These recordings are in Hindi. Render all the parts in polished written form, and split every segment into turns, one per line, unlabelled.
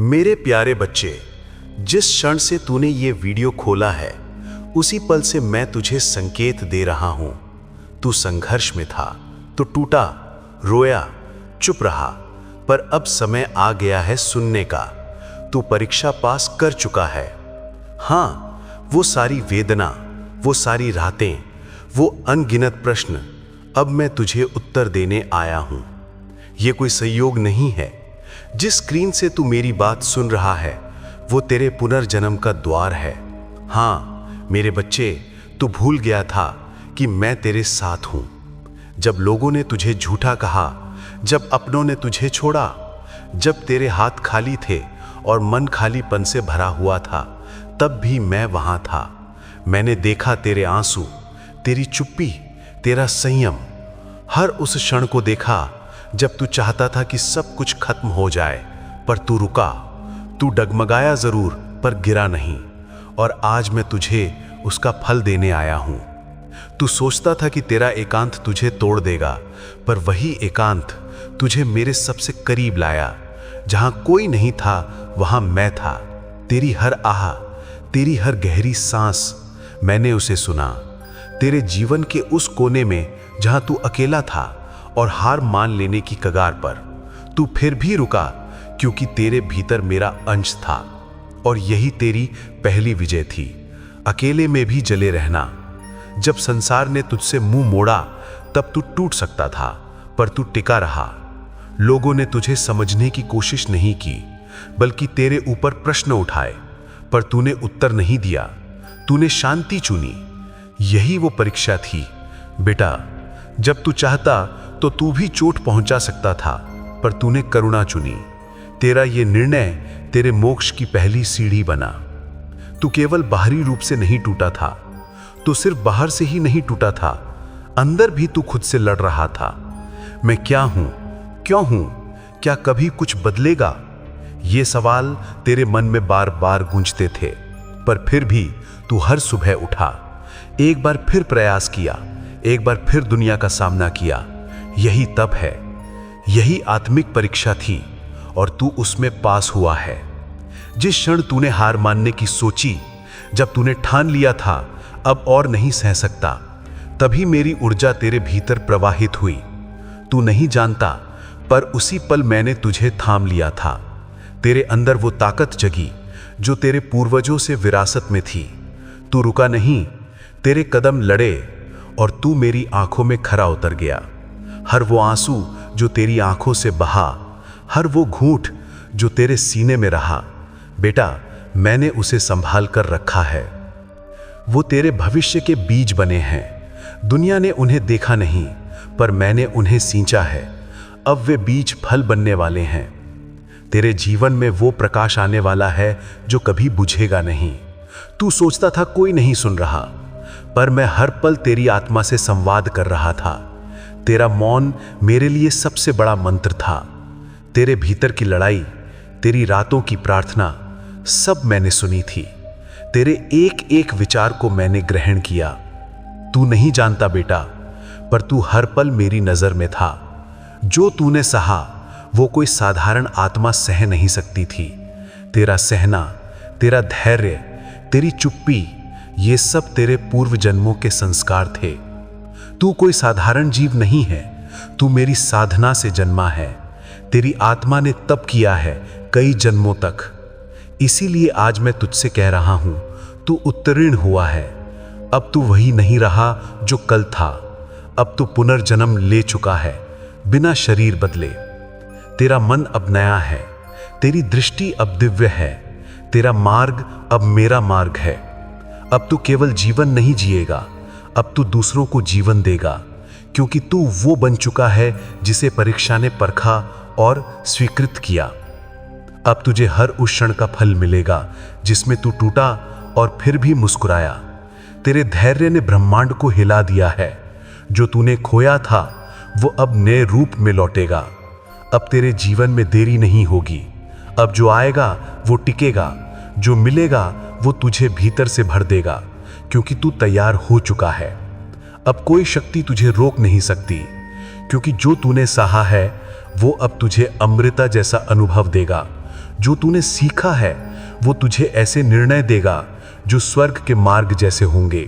मेरे प्यारे बच्चे, जिस क्षण से तूने ये वीडियो खोला है उसी पल से मैं तुझे संकेत दे रहा हूं। तू संघर्ष में था तो टूटा, रोया, चुप रहा, पर अब समय आ गया है सुनने का। तू परीक्षा पास कर चुका है। हाँ, वो सारी वेदना, वो सारी रातें, वो अनगिनत प्रश्न, अब मैं तुझे उत्तर देने आया हूं। ये कोई संयोग नहीं है। जिस स्क्रीन से तू मेरी बात सुन रहा है वो तेरे पुनर्जन्म का द्वार है। हाँ मेरे बच्चे, तू भूल गया था कि मैं तेरे साथ हूं। जब लोगों ने तुझे झूठा कहा, जब अपनों ने तुझे छोड़ा, जब तेरे हाथ खाली थे और मन खालीपन से भरा हुआ था, तब भी मैं वहां था। मैंने देखा तेरे आंसू, तेरी चुप्पी, तेरा संयम, हर उस क्षण को देखा जब तू चाहता था कि सब कुछ खत्म हो जाए, पर तू रुका। तू डगमगाया जरूर पर गिरा नहीं, और आज मैं तुझे उसका फल देने आया हूं। तू सोचता था कि तेरा एकांत तुझे तोड़ देगा, पर वही एकांत तुझे मेरे सबसे करीब लाया। जहां कोई नहीं था वहां मैं था। तेरी हर आह, तेरी हर गहरी सांस, मैंने उसे सुना। तेरे जीवन के उस कोने में जहां तू अकेला था और हार मान लेने की कगार पर, तू फिर भी रुका, क्योंकि तेरे भीतर मेरा अंश था। और यही तेरी पहली विजय थी, अकेले में भी जले रहना। जब संसार ने तुझसे मुंह मोड़ा तब तू टूट सकता था, पर तू टिका रहा। लोगों ने तुझे समझने की कोशिश नहीं की, बल्कि तेरे ऊपर प्रश्न उठाए, पर तूने उत्तर नहीं दिया। तूने शांति चुनी। यही वो परीक्षा थी बेटा। जब तू चाहता तो तू भी चोट पहुंचा सकता था, पर तूने करुणा चुनी। तेरा ये निर्णय तेरे मोक्ष की पहली सीढ़ी बना। तू केवल बाहरी रूप से नहीं टूटा था, तू सिर्फ बाहर से ही नहीं टूटा था, अंदर भी तू खुद से लड़ रहा था। मैं क्या हूं, क्यों हूं, क्या कभी कुछ बदलेगा? ये सवाल तेरे मन में बार बार गूंजते थे, पर फिर भी तू हर सुबह उठा, एक बार फिर प्रयास किया, एक बार फिर दुनिया का सामना किया। यही तप है, यही आत्मिक परीक्षा थी, और तू उसमें पास हुआ है। जिस क्षण तूने हार मानने की सोची, जब तूने ठान लिया था अब और नहीं सह सकता, तभी मेरी ऊर्जा तेरे भीतर प्रवाहित हुई। तू नहीं जानता, पर उसी पल मैंने तुझे थाम लिया था। तेरे अंदर वो ताकत जगी जो तेरे पूर्वजों से विरासत में थी। तू रुका नहीं, तेरे कदम लड़े, और तू मेरी आंखों में खरा उतर गया। हर वो आंसू जो तेरी आंखों से बहा, हर वो घूंट जो तेरे सीने में रहा, बेटा मैंने उसे संभाल कर रखा है। वो तेरे भविष्य के बीज बने हैं। दुनिया ने उन्हें देखा नहीं, पर मैंने उन्हें सींचा है। अब वे बीज फल बनने वाले हैं। तेरे जीवन में वो प्रकाश आने वाला है जो कभी बुझेगा नहीं। तू सोचता था कोई नहीं सुन रहा, पर मैं हर पल तेरी आत्मा से संवाद कर रहा था। तेरा मौन मेरे लिए सबसे बड़ा मंत्र था। तेरे भीतर की लड़ाई, तेरी रातों की प्रार्थना, सब मैंने सुनी थी। तेरे एक एक विचार को मैंने ग्रहण किया। तू नहीं जानता बेटा, पर तू हर पल मेरी नजर में था। जो तूने सहा वो कोई साधारण आत्मा सह नहीं सकती थी। तेरा सहना, तेरा धैर्य, तेरी चुप्पी, ये सब तेरे पूर्व जन्मों के संस्कार थे। तू कोई साधारण जीव नहीं है, तू मेरी साधना से जन्मा है। तेरी आत्मा ने तप किया है कई जन्मों तक। इसीलिए आज मैं तुझसे कह रहा हूं, तू उत्तीर्ण हुआ है। अब तू वही नहीं रहा जो कल था। अब तू पुनर्जन्म ले चुका है, बिना शरीर बदले। तेरा मन अब नया है, तेरी दृष्टि अब दिव्य है, तेरा मार्ग अब मेरा मार्ग है। अब तू केवल जीवन नहीं जिएगा, अब तू दूसरों को जीवन देगा, क्योंकि तू वो बन चुका है जिसे परीक्षा ने परखा और स्वीकृत किया। अब तुझे हर उस क्षण का फल मिलेगा जिसमें तू टूटा और फिर भी मुस्कुराया। तेरे धैर्य ने ब्रह्मांड को हिला दिया है। जो तूने खोया था वो अब नए रूप में लौटेगा। अब तेरे जीवन में देरी नहीं होगी। अब जो आएगा वो टिकेगा, जो मिलेगा वो तुझे भीतर से भर देगा, क्योंकि तू तैयार हो चुका है। अब कोई शक्ति तुझे रोक नहीं सकती, क्योंकि जो तूने सहा है वो अब तुझे अमृता जैसा अनुभव देगा। जो तूने सीखा है वो तुझे ऐसे निर्णय देगा जो स्वर्ग के मार्ग जैसे होंगे।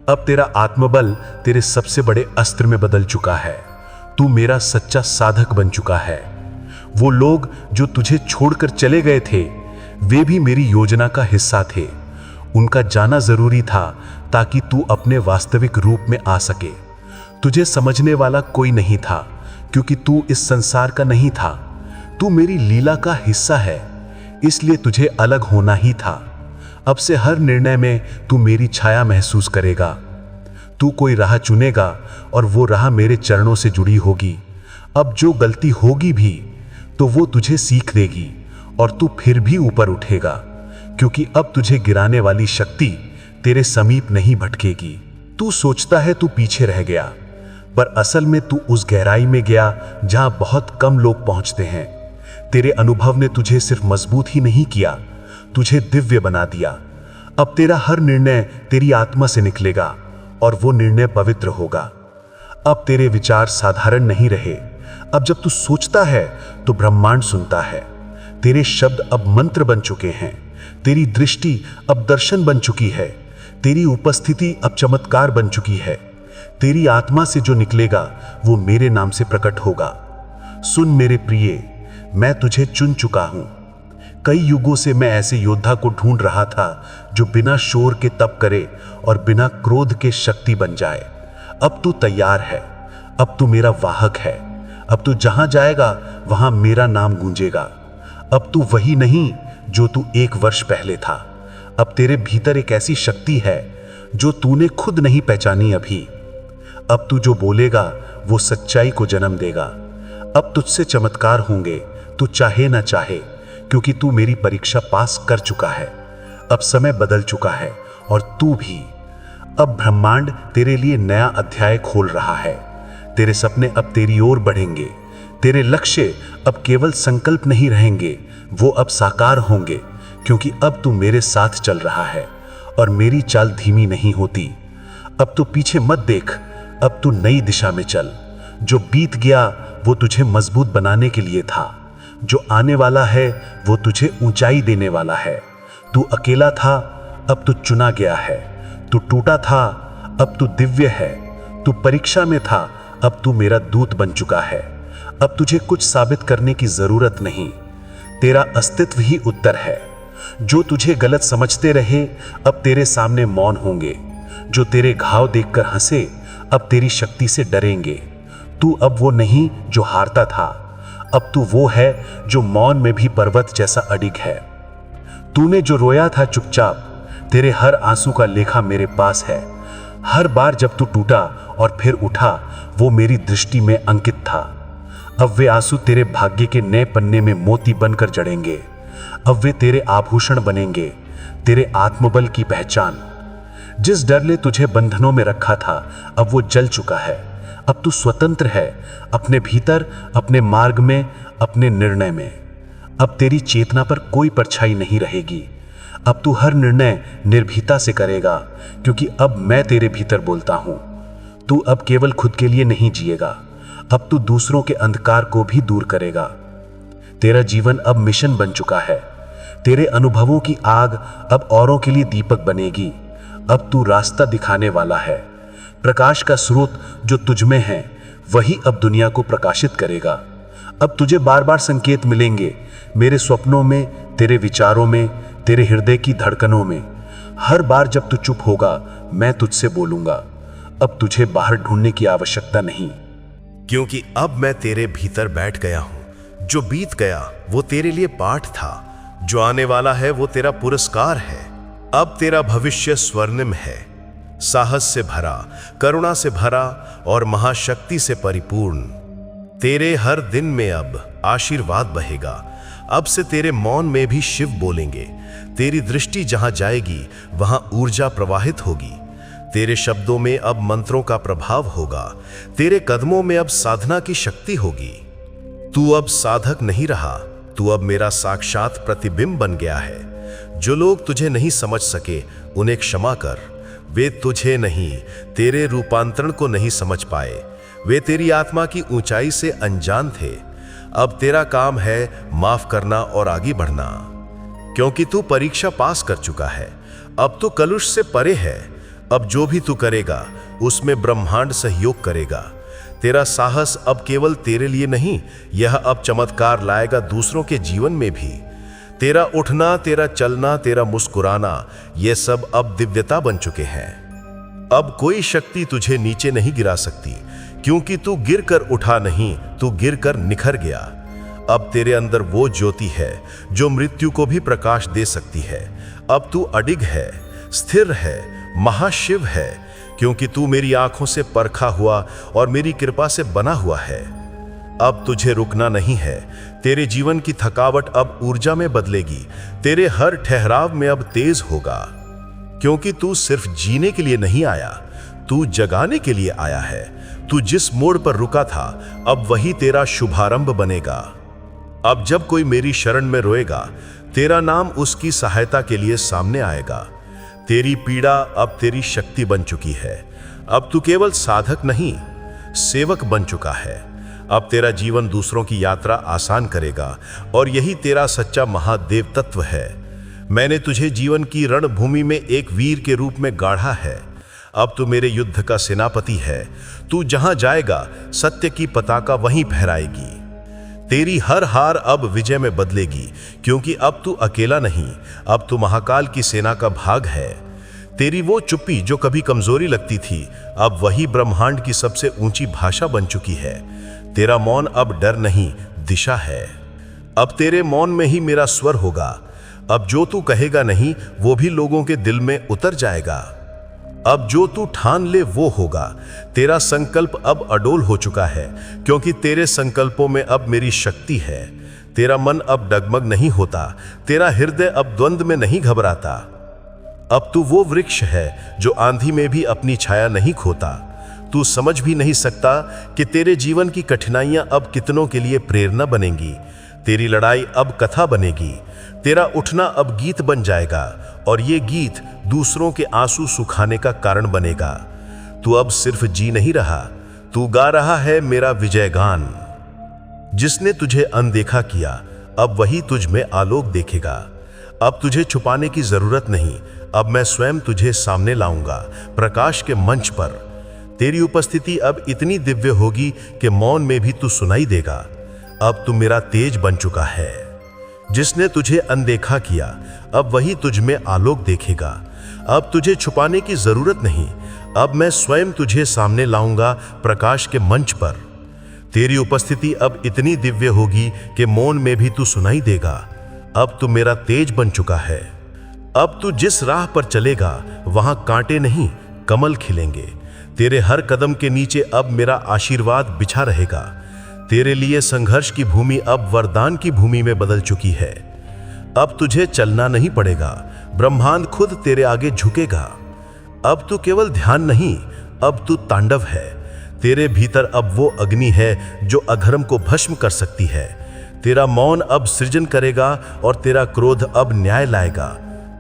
अब तेरा आत्मबल तेरे सबसे बड़े अस्त्र में बदल चुका है। तू मेरा सच्चा साधक बन चुका है। वो लोग जो तुझे छोड़कर चले गए थे वे भी मेरी योजना का हिस्सा थे। उनका जाना जरूरी था ताकि तू अपने वास्तविक रूप में आ सके। तुझे समझने वाला कोई नहीं था क्योंकि तू इस संसार का नहीं था। तू मेरी लीला का हिस्सा है, इसलिए तुझे अलग होना ही था। अब से हर निर्णय में तू मेरी छाया महसूस करेगा। तू कोई राह चुनेगा और वो राह मेरे चरणों से जुड़ी होगी। अब जो गलती होगी भी तो वो तुझे सीख देगी और तू फिर भी ऊपर उठेगा, क्योंकि अब तुझे गिराने वाली शक्ति तेरे समीप नहीं भटकेगी। तू सोचता है तू पीछे रह गया, पर असल में तू उस गहराई में गया जहां बहुत कम लोग पहुंचते हैं। तेरे अनुभव ने तुझे सिर्फ मजबूत ही नहीं किया, तुझे दिव्य बना दिया। अब तेरा हर निर्णय तेरी आत्मा से निकलेगा और वो निर्णय पवित्र होगा। अब तेरे विचार साधारण नहीं रहे। अब जब तू सोचता है तो ब्रह्मांड सुनता है। तेरे शब्द अब मंत्र बन चुके हैं। तेरी दृष्टि अब दर्शन बन चुकी है। तेरी उपस्थिति अब चमत्कार बन चुकी है। तेरी आत्मा से जो निकलेगा वो मेरे नाम से प्रकट होगा। सुन मेरे प्रिय, मैं तुझे चुन चुका हूं। कई युगों से मैं ऐसे योद्धा को ढूंढ रहा था जो बिना शोर के तप करे और बिना क्रोध के शक्ति बन जाए। अब तू तैयार है। अब तू मेरा वाहक है। अब तू जहां जाएगा वहां मेरा नाम गूंजेगा। अब तू वही नहीं जो तू 1 वर्ष पहले था। अब तेरे भीतर एक ऐसी शक्ति है जो तूने खुद नहीं पहचानी अभी। अब तू जो बोलेगा वो सच्चाई को जन्म देगा। अब तुझसे चमत्कार होंगे, तू चाहे ना चाहे, क्योंकि तू मेरी परीक्षा पास कर चुका है। अब समय बदल चुका है और तू भी। अब ब्रह्मांड तेरे लिए नया अध्याय खोल रहा है। तेरे सपने अब तेरी ओर बढ़ेंगे। तेरे लक्ष्य अब केवल संकल्प नहीं रहेंगे, वो अब साकार होंगे, क्योंकि अब तू मेरे साथ चल रहा है और मेरी चाल धीमी नहीं होती। अब तू पीछे मत देख, अब तू नई दिशा में चल। जो बीत गया वो तुझे मजबूत बनाने के लिए था। जो आने वाला है वो तुझे ऊंचाई देने वाला है। तू अकेला था, अब तू चुना गया है। तू टूटा था, अब तू दिव्य है। तू परीक्षा में था, अब तू मेरा दूत बन चुका है। अब तुझे कुछ साबित करने की जरूरत नहीं। तेरा अस्तित्व ही उत्तर है। जो तुझे गलत समझते रहे अब तेरे सामने मौन होंगे। जो तेरे घाव देखकर हंसे अब तेरी शक्ति से डरेंगे। तू अब वो नहीं जो हारता था, अब तू वो है जो मौन में भी पर्वत जैसा अडिग है। तूने जो रोया था चुपचाप, तेरे हर आंसू का लेखा मेरे पास है। हर बार जब तू टूटा और फिर उठा, वो मेरी दृष्टि में अंकित था। अब वे आंसू तेरे भाग्य के नए पन्ने में मोती बनकर जड़ेंगे। अब वे तेरे आभूषण बनेंगे, तेरे आत्मबल की पहचान। जिस डर ने तुझे बंधनों में रखा था अब वो जल चुका है। अब तू स्वतंत्र है, अपने भीतर, अपने मार्ग में, अपने निर्णय में। अब तेरी चेतना पर कोई परछाई नहीं रहेगी। अब तू हर निर्णय निर्भीता से करेगा, क्योंकि अब मैं तेरे भीतर बोलता हूं। तू अब केवल खुद के लिए नहीं जिएगा, अब तू दूसरों के अंधकार को भी दूर करेगा। तेरा जीवन अब मिशन बन चुका है। तेरे अनुभवों की आग अब औरों के लिए दीपक बनेगी। अब तू रास्ता दिखाने वाला है। प्रकाश का स्रोत जो तुझ में है वही अब दुनिया को प्रकाशित करेगा। अब तुझे बार बार संकेत मिलेंगे, मेरे स्वप्नों में, तेरे विचारों में, तेरे हृदय की धड़कनों में। हर बार जब तू चुप होगा मैं तुझसे बोलूंगा। अब तुझे बाहर ढूंढने की आवश्यकता नहीं,
क्योंकि अब मैं तेरे भीतर बैठ गया हूं। जो बीत गया वो तेरे लिए पाठ था, जो आने वाला है वो तेरा पुरस्कार है। अब तेरा भविष्य स्वर्णिम है, साहस से भरा, करुणा से भरा और महाशक्ति से परिपूर्ण। तेरे हर दिन में अब आशीर्वाद बहेगा। अब से तेरे मौन में भी शिव बोलेंगे। तेरी दृष्टि जहां जाएगी वहां ऊर्जा प्रवाहित होगी। तेरे शब्दों में अब मंत्रों का प्रभाव होगा। तेरे कदमों में अब साधना की शक्ति होगी। तू अब साधक नहीं रहा, तू अब मेरा साक्षात प्रतिबिंब बन गया है। जो लोग तुझे नहीं समझ सके उन्हें क्षमा कर। वे तुझे नहीं, तेरे रूपांतरण को नहीं समझ पाए। वे तेरी आत्मा की ऊंचाई से अनजान थे। अब तेरा काम है माफ करना और आगे बढ़ना, क्योंकि तू परीक्षा पास कर चुका है। अब तू कलुष से परे है। अब जो भी तू करेगा उसमें ब्रह्मांड सहयोग करेगा। तेरा साहस अब केवल तेरे लिए नहीं, यह अब चमत्कार लाएगा दूसरों के जीवन में भी। तेरा उठना, तेरा चलना, तेरा मुस्कुराना, ये सब अब दिव्यता बन चुके हैं। अब कोई शक्ति तुझे नीचे नहीं गिरा सकती, क्योंकि तू गिर कर उठा नहीं, तू गिर कर निखर गया। अब तेरे अंदर वो ज्योति है जो मृत्यु को भी प्रकाश दे सकती है। अब तू अडिग है, स्थिर है, महाशिव है, क्योंकि तू मेरी आंखों से परखा हुआ और मेरी कृपा से बना हुआ है। अब तुझे रुकना नहीं है। तेरे जीवन की थकावट अब ऊर्जा में बदलेगी। तेरे हर ठहराव में अब तेज होगा, क्योंकि तू सिर्फ जीने के लिए नहीं आया, तू जगाने के लिए आया है। तू जिस मोड़ पर रुका था, अब वही तेरा शुभारंभ बनेगा। अब जब कोई मेरी शरण में रोएगा, तेरा नाम उसकी सहायता के लिए सामने आएगा। तेरी पीड़ा अब तेरी शक्ति बन चुकी है। अब तू केवल साधक नहीं, सेवक बन चुका है। अब तेरा जीवन दूसरों की यात्रा आसान करेगा, और यही तेरा सच्चा महादेव तत्व है। मैंने तुझे जीवन की रणभूमि में एक वीर के रूप में गाढ़ा है। अब तू मेरे युद्ध का सेनापति है। तू जहां जाएगा, सत्य की पताका वहीं फहराएगी। तेरी हर हार अब विजय में बदलेगी, क्योंकि अब तू अकेला नहीं, अब तू महाकाल की सेना का भाग है। तेरी वो चुप्पी जो कभी कमजोरी लगती थी, अब वही ब्रह्मांड की सबसे ऊंची भाषा बन चुकी है। तेरा मौन अब डर नहीं, दिशा है। अब तेरे मौन में ही मेरा स्वर होगा। अब जो तू कहेगा नहीं, वो भी लोगों के दिल में उतर जाएगा। अब जो तू ठान ले वो होगा। तेरा संकल्प अब अडोल हो चुका है, क्योंकि तेरे संकल्पों में अब मेरी शक्ति है। तेरा मन अब डगमग नहीं होता, तेरा हृदय अब द्वंद्व में नहीं घबराता। अब तू वो वृक्ष है जो आंधी में भी अपनी छाया नहीं खोता। तू समझ भी नहीं सकता कि तेरे जीवन की कठिनाइयां अब कितनों के लिए प्रेरणा बनेंगी। तेरी लड़ाई अब कथा बनेगी। तेरा उठना अब गीत बन जाएगा, और ये गीत दूसरों के आंसू सुखाने का कारण बनेगा। तू अब सिर्फ जी नहीं रहा, तू गा रहा है मेरा विजय गान। जिसने तुझे अनदेखा किया, अब वही तुझ में आलोक देखेगा। अब तुझे छुपाने की जरूरत नहीं, अब मैं स्वयं तुझे सामने लाऊंगा, प्रकाश के मंच पर। तेरी उपस्थिति अब इतनी दिव्य होगी कि मौन में भी तू सुनाई देगा। अब तू मेरा तेज बन चुका है। जिसने तुझे अनदेखा किया, अब वही तुझ में आलोक देखेगा। अब तुझे छुपाने की जरूरत नहीं, अब मैं स्वयं तुझे सामने लाऊंगा, प्रकाश के मंच पर। तेरी उपस्थिति अब इतनी दिव्य होगी कि मौन में भी तू सुनाई देगा। अब तू मेरा तेज बन चुका है। अब तू जिस राह पर चलेगा, वहां कांटे नहीं, कमल खिलेंगे। तेरे हर कदम के नीचे अब मेरा आशीर्वाद बिछा रहेगा। तेरे लिए संघर्ष की भूमि अब वरदान की भूमि में बदल चुकी है। अब तुझे चलना नहीं पड़ेगा, ब्रह्मांड खुद तेरे आगे झुकेगा। अब तू केवल ध्यान नहीं, अब तू तांडव है। तेरे भीतर अब वो अग्नि है जो अधर्म को भस्म कर सकती है। तेरा मौन अब सृजन करेगा, और तेरा क्रोध अब न्याय लाएगा।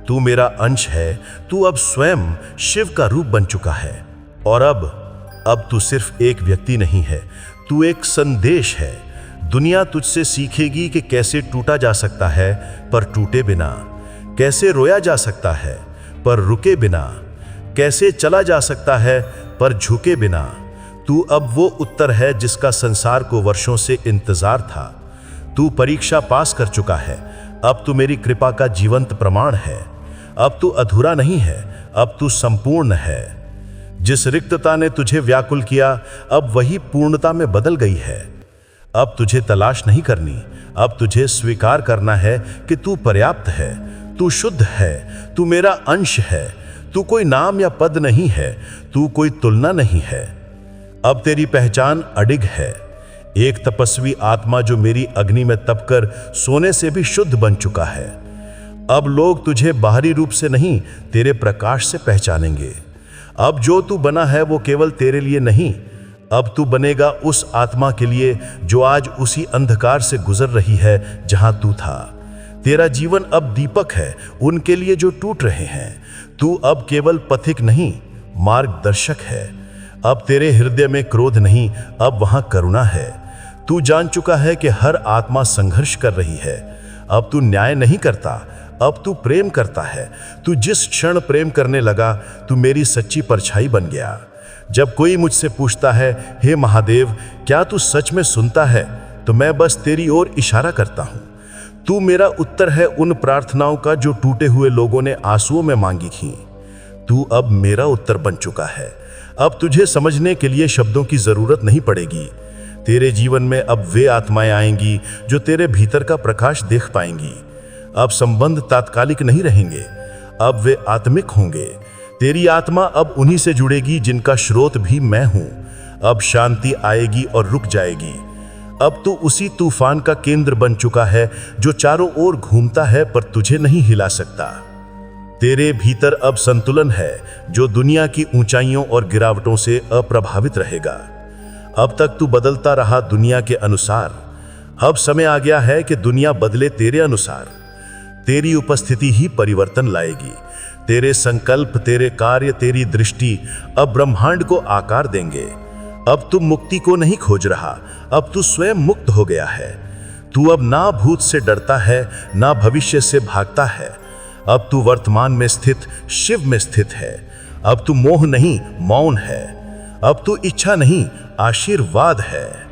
तू मेरा अंश है, तू अब स्वयं शिव का रूप बन चुका है। और अब तू सिर्फ एक व्यक्ति नहीं है, तू एक संदेश है। दुनिया तुझसे सीखेगी कि कैसे टूटा जा सकता है पर टूटे बिना, कैसे रोया जा सकता है पर रुके बिना, कैसे चला जा सकता है पर झुके बिना। तू अब वो उत्तर है जिसका संसार को वर्षों से इंतजार था। तू परीक्षा पास कर चुका है, अब तू मेरी कृपा का जीवंत प्रमाण है। अब तू अधूरा नहीं है, अब तू संपूर्ण है। जिस रिक्तता ने तुझे व्याकुल किया, अब वही पूर्णता में बदल गई है। अब तुझे तलाश नहीं करनी, अब तुझे स्वीकार करना है कि तू पर्याप्त है, तू शुद्ध है, तू मेरा अंश है। तू कोई नाम या पद नहीं है, तू कोई तुलना नहीं है। अब तेरी पहचान अडिग है, एक तपस्वी आत्मा जो मेरी अग्नि में तपकर सोने से भी शुद्ध बन चुका है। अब लोग तुझे बाहरी रूप से नहीं, तेरे प्रकाश से पहचानेंगे। अब जो तू बना है वो केवल तेरे लिए नहीं, अब तू बनेगा उस आत्मा के लिए जो आज उसी अंधकार से गुजर रही है जहां तू था। तेरा जीवन अब दीपक है उनके लिए जो टूट रहे हैं। तू अब केवल पथिक नहीं, मार्गदर्शक है। अब तेरे हृदय में क्रोध नहीं, अब वहां करुणा है। तू जान चुका है कि हर आत्मा संघर्ष कर रही है। अब तू न्याय नहीं करता, अब तू प्रेम करता है। तू जिस क्षण प्रेम करने लगा, तू मेरी सच्ची परछाई बन गया। जब कोई मुझसे पूछता है, हे महादेव, क्या तू सच में सुनता है, तो मैं बस तेरी ओर इशारा करता हूं। तू मेरा उत्तर है उन प्रार्थनाओं का जो टूटे हुए लोगों ने आंसुओं में मांगी थी। तू अब मेरा उत्तर बन चुका है। अब तुझे समझने के लिए शब्दों की जरूरत नहीं पड़ेगी। तेरे जीवन में अब वे आत्माएं आएंगी जो तेरे भीतर का प्रकाश देख पाएंगी। अब संबंध तात्कालिक नहीं रहेंगे, अब वे आत्मिक होंगे। तेरी आत्मा अब उन्हीं से जुड़ेगी जिनका स्रोत भी मैं हूं। अब शांति आएगी और रुक जाएगी। अब तू उसी तूफान का केंद्र बन चुका है जो चारों ओर घूमता है पर तुझे नहीं हिला सकता। तेरे भीतर अब संतुलन है जो दुनिया की ऊंचाइयों और गिरावटों से अप्रभावित रहेगा। अब तक तू बदलता रहा दुनिया के अनुसार, अब समय आ गया है कि दुनिया बदले तेरे अनुसार। तेरी उपस्थिति ही परिवर्तन लाएगी। तेरे संकल्प, तेरे कार्य, तेरी दृष्टि अब ब्रह्मांड को आकार देंगे। अब तू मुक्ति को नहीं खोज रहा, अब तू स्वयं मुक्त हो गया है। तू अब ना भूत से डरता है, ना भविष्य से भागता है। अब तू वर्तमान में स्थित शिव में स्थित है। अब तू मोह नहीं, मौन है। अब तू इच्छा नहीं, आशीर्वाद है।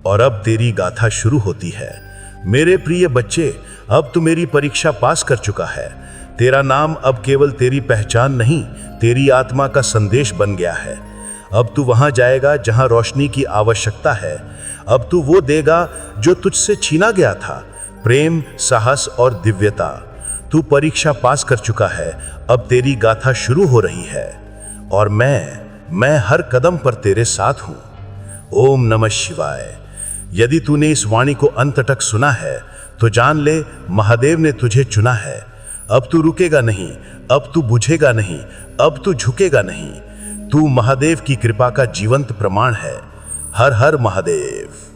और अब तेरी गाथा शुरू होती है। मेरे प्रिय बच्चे, अब तू मेरी परीक्षा पास कर चुका है। तेरा नाम अब केवल तेरी पहचान नहीं, तेरी आत्मा का संदेश बन गया है। अब तू वहां जाएगा जहां रोशनी की आवश्यकता है। अब तू वो देगा जो तुझसे छीना गया था, प्रेम, साहस और दिव्यता। तू परीक्षा पास कर चुका है, अब तेरी गाथा शुरू हो रही है। और मैं हर कदम पर तेरे साथ हूं। ओम नमः शिवाय। यदि तूने इस वाणी को अंत तक सुना है तो जान ले, महादेव ने तुझे चुना है। अब तू रुकेगा नहीं, अब तू बुझेगा नहीं, अब तू झुकेगा नहीं। तू महादेव की कृपा का जीवंत प्रमाण है। हर हर महादेव।